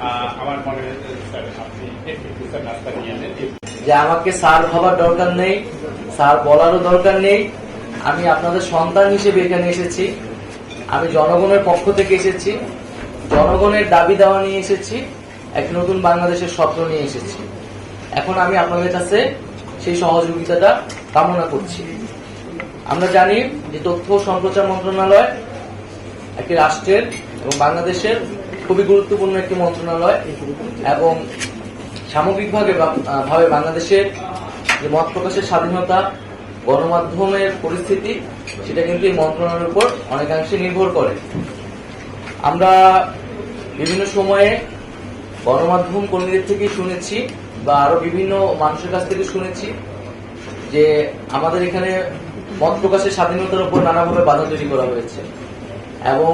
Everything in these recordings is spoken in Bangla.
আমার মনে হয় স্যার আপনি একটু স্যার রাস্তা নিয়ে আনেন যে আমাকে স্যার ভাবার দরকার নেই, স্যার বলারও দরকার নেই। আমি আপনাদের সন্তান হিসেবে এখানে এসেছি। আমি জনগণের পক্ষ থেকে এসেছি, জনগণের দাবি দেওয়া নিয়ে এসেছি, এক নতুন বাংলাদেশের স্বপ্ন নিয়ে এসেছি। এখন আমি আপনাদের কাছে সেই সহযোগিতাটা কামনা করছি। আমরা জানি যে তথ্য ও সম্প্রচার মন্ত্রণালয় একটি রাষ্ট্রের এবং বাংলাদেশের খুবই গুরুত্বপূর্ণ একটি মন্ত্রণালয় এবং সামগ্রিকভাবে বাংলাদেশের যে মত প্রকাশের স্বাধীনতা, গণমাধ্যমের পরিস্থিতি, সেটা কিন্তু এই মন্ত্রণালয়ের উপর অনেকাংশে নির্ভর করে। আমরা বিভিন্ন সময়ে গণমাধ্যম কর্মীদের থেকে শুনেছি বা আরো বিভিন্ন মানুষের কাছ থেকে শুনেছি যে আমাদের এখানে মত প্রকাশের স্বাধীনতার উপর নানাভাবে বাধা তৈরি করা হয়েছে এবং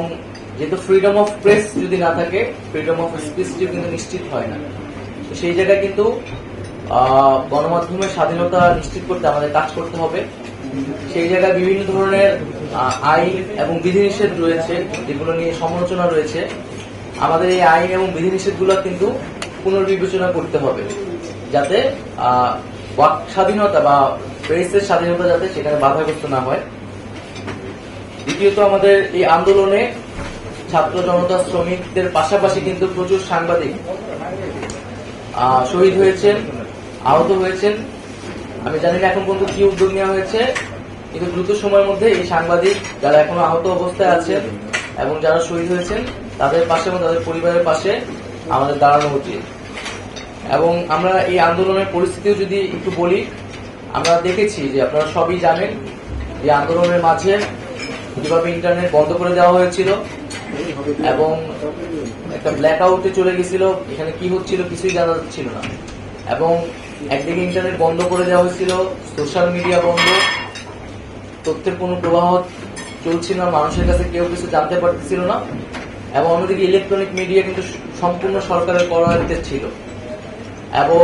যেহেতু ফ্রিডম অফ প্রেস যদি না থাকে, ফ্রিডম অফ স্পিচটি কিন্তু নিশ্চিত হয় না। সেই জায়গায় কিন্তু গণমাধ্যমের স্বাধীনতা নিশ্চিত করতে আমাদের কাজ করতে হবে। সেই জায়গায় বিভিন্ন ধরনের আইন এবং বিধিনিষেধ রয়েছে, যেগুলো নিয়ে সমালোচনা রয়েছে। আমাদের এই আইন এবং বিধিনিষেধগুলো কিন্তু পুনর্বিবেচনা করতে হবে, যাতে বাক স্বাধীনতা বা প্রেসের স্বাধীনতা যাতে সেখানে বাধাগ্রস্ত না হয়। দ্বিতীয়ত, আমাদের এই আন্দোলনে ছাত্র জনতা, শ্রমিকদের পাশাপাশি কিন্তু প্রচুর সাংবাদিক শহীদ হয়েছেন, আহত হয়েছেন। আমি জানি না এখন পর্যন্ত কি উদ্যোগ নেওয়া হয়েছে, কিন্তু দ্রুত সময়ের মধ্যে এই সাংবাদিক যারা এখনো আহত অবস্থায় আছেন এবং যারা শহীদ হয়েছেন তাদের পাশে এবং তাদের পরিবারের পাশে আমাদের দাঁড়ানো উচিত। এবং আমরা এই আন্দোলনের পরিস্থিতিও যদি একটু বলি, আমরা দেখেছি যে আপনারা সবই জানেন যে আন্দোলনের মাঝে কিভাবে ইন্টারনেট বন্ধ করে দেওয়া হয়েছিল এবং একটা ব্ল্যাক আউটে চলে গেছিল। এখানে কি হচ্ছিল কিছুই জানা যাচ্ছিল না এবং একদিকে ইন্টারনেট বন্ধ করে দেওয়া হয়েছিল, সোশ্যাল মিডিয়া বন্ধ, তথ্যের কোনো প্রবাহ চলছিল না, মানুষের কাছে কেউ কিছু জানতে পারতেছিল না। এবং অন্যদিকে ইলেকট্রনিক মিডিয়া কিন্তু সম্পূর্ণ সরকারের করায়ত্তে ছিল। এবং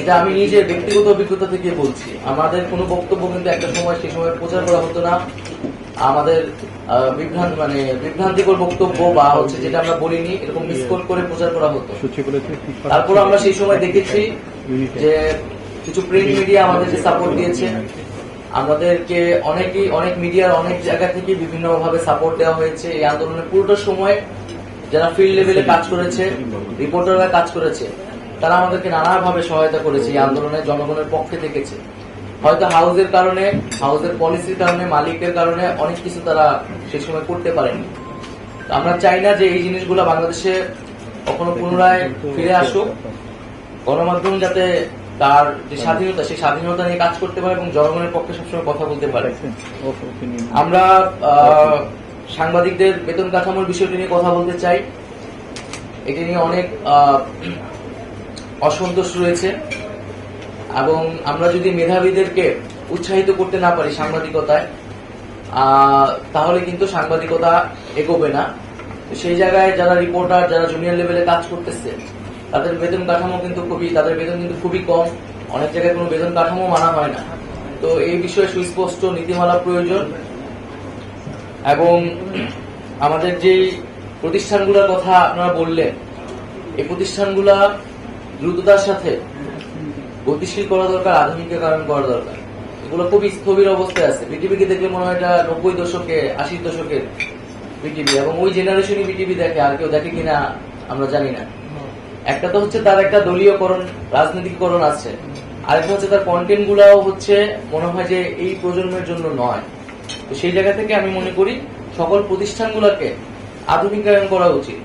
এটা আমি নিজের ব্যক্তিগত অভিজ্ঞতা থেকে বলছি, আমাদের কোনো বক্তব্য কিন্তু একটা সময় সেই সময় প্রচার করা হতো না। আমাদের বিভ্রান্তিকর বক্তব্য বা হচ্ছে যেটা আমরা বলিনি এরকম মিসকোট করে প্রচার করা হতো। তারপর আমরা সেই সময় দেখেছি যে কিছু প্রিন্ট মিডিয়া আমাদেরকে সাপোর্ট দিয়েছে, আমাদেরকে অনেক মিডিয়ার অনেক জায়গা থেকে বিভিন্ন ভাবে সাপোর্ট দেওয়া হয়েছে। এই আন্দোলনের পুরোটা সময় যারা ফিল্ড লেভেলে কাজ করেছে, রিপোর্টাররা কাজ করেছে, তারা আমাদেরকে নানাভাবে সহায়তা করেছে। এই আন্দোলনে জনগণের পক্ষে থেকেছে। হয়তো হাউজের কারণে, হাউজের পলিসির কারণে, মালিকের কারণে অনেক কিছু তারা সেই সময় করতে পারেনি। আমরা চাই না যে এই জিনিসগুলো বাংলাদেশে কখনো পুনরায় ফিরে আসুক। গণমাধ্যম যাতে তার যে স্বাধীনতা, সেই স্বাধীনতা নিয়ে কাজ করতে পারে এবং জনগণের পক্ষে সবসময় কথা বলতে পারে। আমরা সাংবাদিকদের বেতন কাঠামোর বিষয়টি নিয়ে কথা বলতে চাই। এটি নিয়ে অনেক অসন্তোষ রয়েছে এবং আমরা যদি মেধাবীদেরকে উৎসাহিত করতে না পারি সাংবাদিকতায়, তাহলে কিন্তু সাংবাদিকতা এগোবে না। সেই জায়গায় যারা রিপোর্টার, যারা জুনিয়র লেভেলে কাজ করতেছে, তাদের বেতন কাঠামো কিন্তু খুবই কম। অনেক জায়গায় কোনো বেতন কাঠামো মানা হয় না। তো এই বিষয়ে সুস্পষ্ট নীতিমালা প্রয়োজন। এবং আমাদের যে প্রতিষ্ঠানগুলোর কথা আপনারা বললেন, এই প্রতিষ্ঠানগুলা দ্রুততার সাথে গতিশীল করা দরকার, আধুনিকীকরণ করা দরকার। এগুলো খুবই স্থবির অবস্থায় আছে। বিটিভিকে দেখলে মনে হয় এটা 90 দশকে, 80 দশকের বিটিভি, এবং ওই জেনারেশনই বিটিভি দেখে, আর কেউ দেখে কিনা আমরা জানি না। একটা তো হচ্ছে তার একটা দলীয়করণ, রাজনৈতিককরণ আছে, আরেকটা হচ্ছে তার কন্টেন্ট গুলাও হচ্ছে মনে হয় যে এই প্রজন্মের জন্য নয়। তো সেই জায়গা থেকে আমি মনে করি সকল প্রতিষ্ঠানগুলোকে আধুনিকায়ন করা উচিত।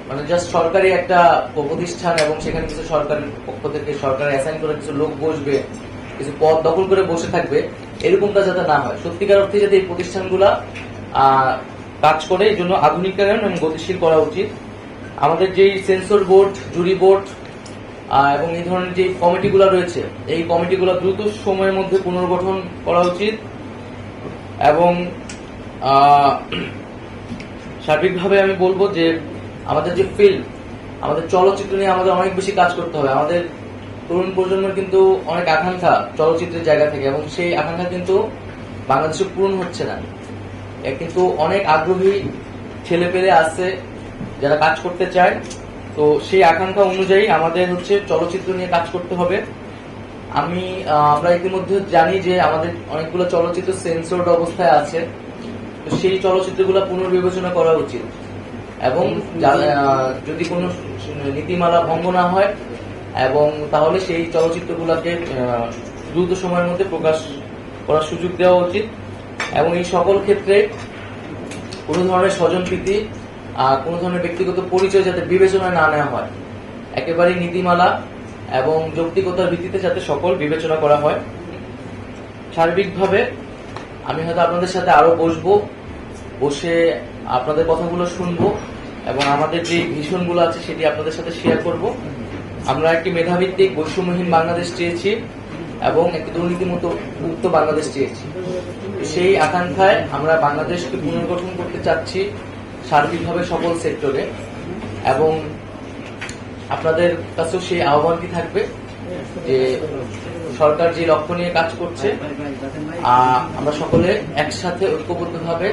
মানে জাস্ট সরকারি একটা প্রতিষ্ঠান এবং সেখানে কিছু সরকারের পক্ষ থেকে সরকার অ্যাসাইন করে কিছু লোক বসবে, কিছু পদ দখল করে বসে থাকবে, এরকমটা যাতে না হয়। সত্যিকার অর্থে যাতে এই প্রতিষ্ঠানগুলা কাজ করে, এই জন্য আধুনিকায়ন এবং গতিশীল করা উচিত। আমাদের যেই সেন্সর বোর্ড, জুরি বোর্ড এবং এই ধরনের যে কমিটিগুলো রয়েছে, এই কমিটিগুলো দ্রুত সময়ের মধ্যে পুনর্গঠন করা উচিত। এবং সার্বিকভাবে আমি বলবো যে আমাদের যে ফিল্ম, আমাদের চলচ্চিত্র নিয়ে আমাদের অনেক বেশি কাজ করতে হবে। আমাদের তরুণ প্রজন্মের কিন্তু অনেক আকাঙ্ক্ষা চলচ্চিত্রের জায়গা থেকে, এবং সেই আকাঙ্ক্ষা কিন্তু বাংলাদেশে পূরণ হচ্ছে না। কিন্তু অনেক আগ্রহী ছেলে পেলে আছে যারা কাজ করতে চায়, তো সেই আকাঙ্ক্ষা অনুযায়ী আমাদের হচ্ছে চলচ্চিত্র নিয়ে কাজ করতে হবে। আমরা ইতিমধ্যে জানি যে আমাদের অনেকগুলো চলচ্চিত্র সেন্সরড অবস্থায় আছে, তো সেই চলচ্চিত্রগুলো পুনর্বিবেচনা করা উচিত এবং যদি কোনো নীতিমালা ভঙ্গ না হয় এবং তাহলে সেই চলচ্চিত্রগুলোকে দ্রুত সময়ের মধ্যে প্রকাশ করার সুযোগ দেওয়া উচিত এবং এই সকল ক্ষেত্রে কোনো ধরনের স্বজনপ্রীতি কোনো ধরনের ব্যক্তিগত পরিচয় যাতে বিবেচনায় না নেওয়া হয়, একেবারেই নীতিমালা এবং যৌক্তিকতার ভিত্তিতে যাতে সকল বিবেচনা করা হয়। সার্বিকভাবে আমি হয়তো আপনাদের সাথে আরো বসে আপনাদের কথাগুলো শুনবো এবং আমাদের যে ভিশনগুলো আছে সেটি আপনাদের সাথে শেয়ার করব। আমরা একটি মেধাভিত্তিক বৈষম্যহীন বাংলাদেশ চেয়েছি এবং একটি দুর্নীতিমুক্ত বাংলাদেশ চেয়েছি। সেই আকাঙ্ক্ষায় আমরা বাংলাদেশকে পুনর্গঠন করতে চাচ্ছি সার্বিকভাবে সকল সেক্টরে, এবং আপনাদের কাছেও সেই আহ্বানটি থাকবে যে সরকার যে লক্ষ্য নিয়ে কাজ করছে আমরা সকলে একসাথে ঐক্যবদ্ধভাবে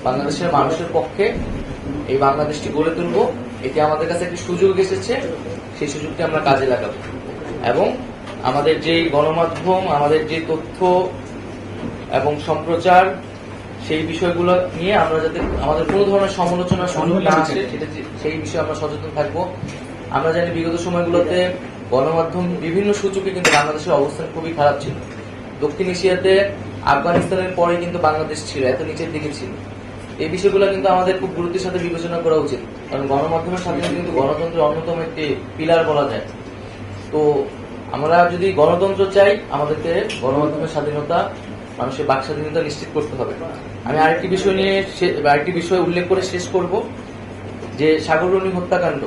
বাংলাদেশের মানুষের পক্ষে এই বাংলাদেশটি গড়ে তুলব। এটি আমাদের কাছে একটি সুযোগ এসেছে, সেই সুযোগটি আমরা কাজে লাগাবো এবং আমাদের যে গণমাধ্যম, আমাদের যে তথ্য এবং সম্প্রচার, সেই বিষয়গুলো নিয়ে আমরা যাতে আমাদের কোনো ধরনের সমালোচনা সুযোগ না আসে সেই বিষয়ে আমরা সচেতন থাকবো। আমরা জানি বিগত সময়গুলোতে গণমাধ্যম বিভিন্ন সূচকে কিন্তু বাংলাদেশের অবস্থান খুবই খারাপ ছিল। দক্ষিণ এশিয়াতে আফগানিস্তানের পরে কিন্তু বাংলাদেশ ছিল, এত নিচের দিকে ছিল। এই বিষয়গুলো কিন্তু আমাদের খুব গুরুত্বের সাথে বিবেচনা করা উচিত, কারণ গণমাধ্যমের স্বাধীনতা কিন্তু গণতন্ত্রের অন্যতম একটি পিলার বলা যায়। তো আমরা যদি গণতন্ত্র চাই, আমাদেরকে গণমাধ্যমের স্বাধীনতা, মানুষের বাক স্বাধীনতা নিশ্চিত করতে হবে। আমি আরেকটি বিষয় উল্লেখ করে শেষ করব, যে সাগররণী হত্যাকাণ্ড,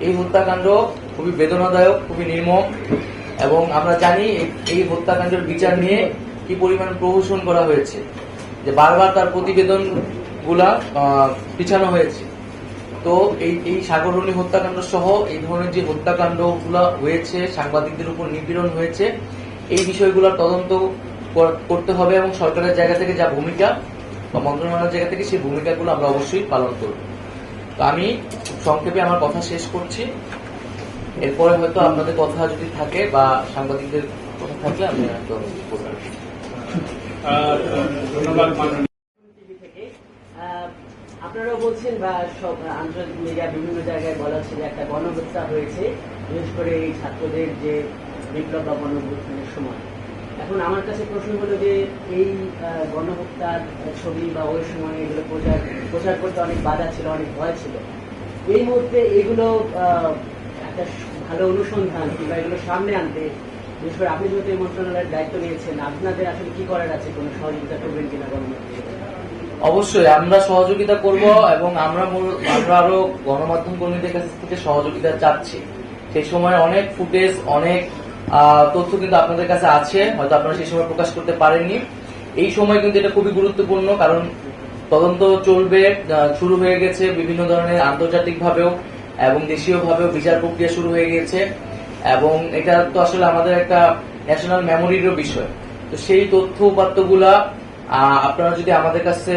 এই হত্যাকাণ্ড খুবই বেদনাদায়ক, খুবই নির্মম, এবং আমরা জানি এই হত্যাকাণ্ডের বিচার নিয়ে কি পরিমাণ প্রহসন করা হয়েছে, যে বারবার তার প্রতিবেদন গুলা পিছানো হয়েছে। তো এই সাগররণী হত্যাকাণ্ড সহ এই ধরনের যে হত্যাকাণ্ড গুলা হয়েছে, সাংবাদিকদের উপর নিপীড়ন হয়েছে, এই বিষয়গুলোর তদন্ত করতে হবে এবং সরকারের জায়গা থেকে যা ভূমিকা বা মন্ত্রণালয়ের জায়গা থেকে সেই ভূমিকাগুলো আমরা অবশ্যই পালন করব। তো আমি সংক্ষেপে আমার কথা শেষ করছি, এরপরে হয়তো আপনাদের কথা যদি থাকে বা সাংবাদিকদের কথা থাকলে আমি হয়তো বলতে। ধন্যবাদ। আপনারাও বলছেন বা সব আন্তর্জাতিক মিডিয়া বিভিন্ন জায়গায় বলা হচ্ছে যে একটা গণহত্যা হয়েছে, বিশেষ করে এই ছাত্রদের যে বিপ্লব বা গণঅভ্যুত্থানের সময়। এখন আমার কাছে প্রশ্ন হলো যে এই গণহত্যার ছবি বা ওই সময় এগুলো প্রচার করতে অনেক বাধা ছিল, অনেক ভয় ছিল। এই মুহূর্তে এগুলো একটা ভালো অনুসন্ধান কিংবা এগুলো সামনে আনতে, বিশেষ করে আপনি যেহেতু এই মন্ত্রণালয়ের দায়িত্ব নিয়েছেন, আপনাদের আসলে কি করার আছে? কোনো সহযোগিতা করবেন কিনা গণমাধ্যমে? অবশ্যই আমরা সহযোগিতা করব এবং আমরা আরো গণমাধ্যম কর্মীদের কাছ থেকে সহযোগিতা চাচ্ছি। সেই সময় অনেক ফুটেজ, অনেক তথ্য কিন্তু আপনাদের কাছে আছে, হয়তো আপনারা সেই সময় প্রকাশ করতে পারেননি। এই সময় কিন্তু এটা খুবই গুরুত্বপূর্ণ, কারণ তদন্ত চলবে, শুরু হয়ে গেছে বিভিন্ন ধরনের আন্তর্জাতিক ভাবেও এবং দেশীয় ভাবেও বিচার প্রক্রিয়া শুরু হয়ে গেছে, এবং এটা তো আসলে আমাদের একটা ন্যাশনাল মেমোরিরও বিষয়। তো সেই তথ্য উপাত্তগুলা আপনারা যদি আমাদের কাছে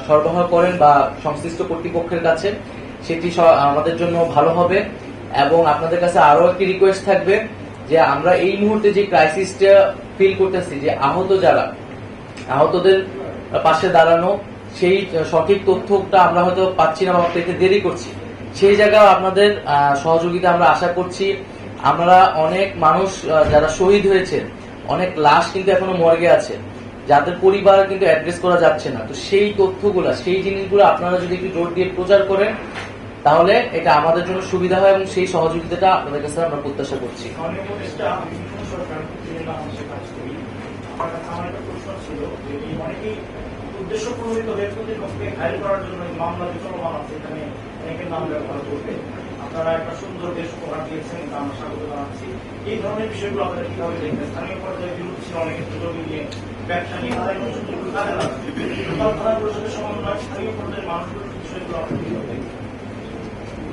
সরবরাহ করেন বা সংশ্লিষ্ট কর্তৃপক্ষের কাছে, সেটি আমাদের জন্য ভালো হবে। এবং আপনাদের কাছে আরো একটি রিকোয়েস্ট থাকবে যে আমরা এই মুহূর্তে যে ক্রাইসিসটা ফিল করতেছি, যে আহতদের পাশে দাঁড়ানো, সেই সঠিক তথ্যটা আমরা হয়তো পাচ্ছি না বা পেতে দেরি করছি, সেই জায়গায় আপনাদের সহযোগিতা আমরা আশা করছি। আমরা অনেক মানুষ যারা শহীদ হয়েছেন, অনেক লাশ কিন্তু এখনো মর্গে আছে, যাদের পরিবার কিন্তু অ্যাড্রেস করা যাচ্ছে না। তো সেই তথ্যগুলা, সেই জিনিসগুলো আপনারা যদি একটু জোর দিয়ে প্রচার করেন, তাহলে এটা আমাদের জন্য সুবিধা হয় এবং সেই সহযোগিতাটা আপনাদের কাছে আমরা প্রত্যাশা করছি। উদ্দেশ্য প্রণোদিত ব্যক্তিদের পক্ষে ঘায়ল করার জন্য মামলা চলমান আছে, এখানে অনেকের নাম ব্যবহার করবে। আপনারা একটা সুন্দর দেশ উপহার দিয়েছেন, এটা আমরা স্বাগত জানাচ্ছি। এই ধরনের বিষয়গুলো আপনারা কিভাবে দেখবেন? স্থানীয় পর্যায়ে বিরোধ ছিল অনেকের সুযোগ নিয়ে, ব্যবসা নিয়ে তাদের সুযোগগুলো কাজে লাগছে, থানা পরিষদের সমন্বয় স্থানীয় পর্যায়ের মানুষগুলোর বিষয়গুলো আপনারা কিভাবে দেখবেন?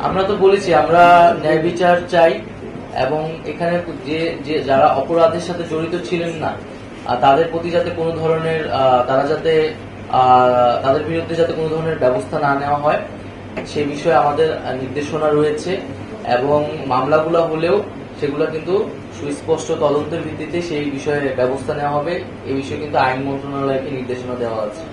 আমরা তো বলেছি আমরা ন্যায় বিচার চাই, এবং এখানে যে যারা অপরাধের সাথে জড়িত ছিলেন না, তাদের প্রতি যাতে কোনো ধরনের তাদের বিরুদ্ধে যাতে কোনো ধরনের ব্যবস্থা না নেওয়া হয়, সেই বিষয়ে আমাদের নির্দেশনা রয়েছে এবং মামলাগুলো হলেও সেগুলো কিন্তু সুস্পষ্ট তদন্তের ভিত্তিতে সেই বিষয়ে ব্যবস্থা নেওয়া হবে। এই বিষয়ে কিন্তু আইন মন্ত্রণালয়কে নির্দেশনা দেওয়া আছে।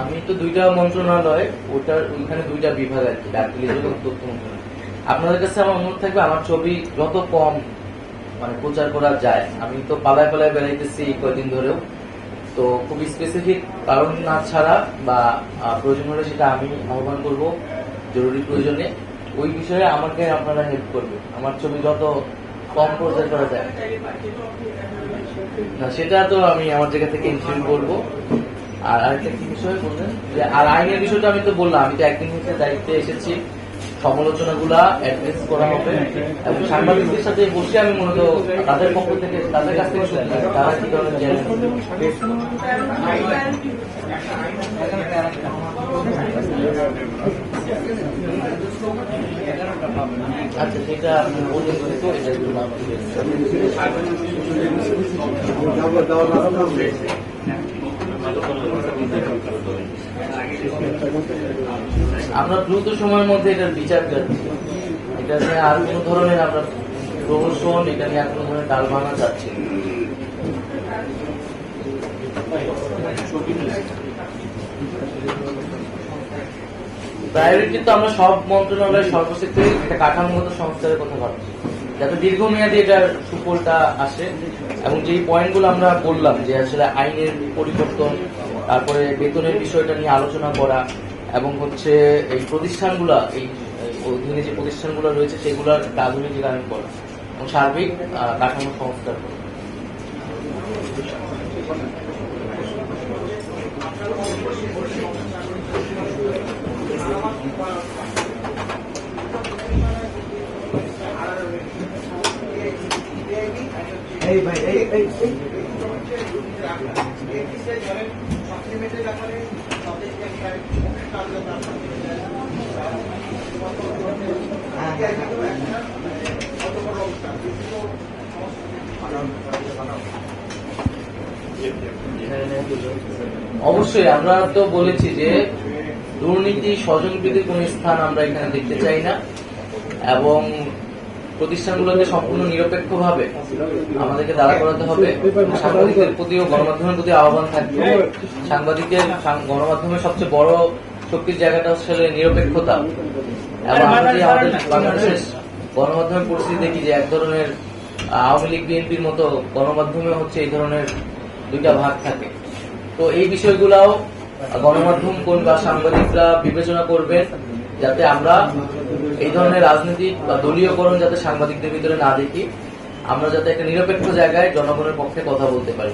আমি তো দুইটা মন্ত্রণালয়, ওইখানে দুইটা বিভাগ আর কি, ডাক যোগাযোগ এবং তথ্য মন্ত্রণালয়। আপনাদের কাছে আমার অনুরোধ থাকবে আমার ছবি যত কম মানে প্রচার করা যায়। আমি তো পালায় পালায় বেড়াইতেছি কয়েকদিন ধরেও, তো খুব স্পেসিফিক কারণ না ছাড়া বা প্রয়োজন হলে সেটা আমি আহ্বান করব জরুরি প্রয়োজনে। ওই বিষয়ে আমাকে আপনারা হেল্প করবে, আমার ছবি যত কম প্রচার করা যায়। না সেটা তো আমি আমার জায়গা থেকে ইনশিওর করবো। আর আরেকটা কি বিষয় বললেন যে আর আইনের বিষয়টা আমি তো বললাম, আমি তো একদিন হচ্ছে দায়িত্বে এসেছি, সমালোচনাগুলা অ্যাড্রেস করা হবে এবং সাংবাদিকদের সাথে বসে আমি মূলত তাদের পক্ষ থেকে তাদের কাছ থেকে শুনতে চাই তারা কি ধরনের চ্যালেঞ্জ। আচ্ছা সেটা আপনি বললেন তো এটা আমরা দ্রুত সময়ের মধ্যে এটার বিচার চাচ্ছি। এটা নিয়ে আর কোন ধরনের আমরা প্রহসন, এটা নিয়ে আর কোন ধরনের ডাল ভাঙা চাচ্ছি। প্রায়োরিটি তো আমরা সব মন্ত্রণালয়ের সর্বশেক্টরে একটা কাঠামোগত সংস্কারের কথা ভাবছি, যাতে দীর্ঘমেয়াদী এটার সুফলটা আসে। এবং যেই পয়েন্টগুলো আমরা বললাম যে আসলে আইনের পরিবর্তন, তারপরে বেতনের বিষয়টা নিয়ে আলোচনা করা এবং হচ্ছে এই প্রতিষ্ঠানগুলা, এই অধীনে যে প্রতিষ্ঠানগুলো রয়েছে সেগুলোর আধুনিকীকরণ করা এবং সার্বিক কাঠামো সংস্কার করা। অবশ্যই আমরা তো বলেছি যে দুর্নীতি স্বজনপ্রীতির কোন স্থান আমরা এখানে দেখতে চাই না এবং প্রতিষ্ঠানগুলোকে সম্পূর্ণ নিরপেক্ষভাবে আমাদেরকে দাঁড়া করাতে হবে। সাংবাদিকদের প্রতিও গণমাধ্যমের প্রতি আহ্বান থাকবে, গণমাধ্যমের সবচেয়ে বড় শক্তির জায়গাটা হচ্ছে নিরপেক্ষতা। এবং আমরা যদি আমাদের বাংলাদেশের গণমাধ্যমের পরিস্থিতি দেখি যে এক ধরনের আওয়ামী লীগ বিএনপির মতো গণমাধ্যমে হচ্ছে এই ধরনের দুইটা ভাগ থাকে, তো এই বিষয়গুলাও গণমাধ্যম কোন বা সাংবাদিকরা বিবেচনা করবেন যাতে আমরা এই ধরনের রাজনীতি বা দলীয়করণ যাতে সাংবাদিকদের ভিতরে না দেখি, আমরা যাতে একটা নিরপেক্ষ জায়গায় জনগণের পক্ষে কথা বলতে পারি।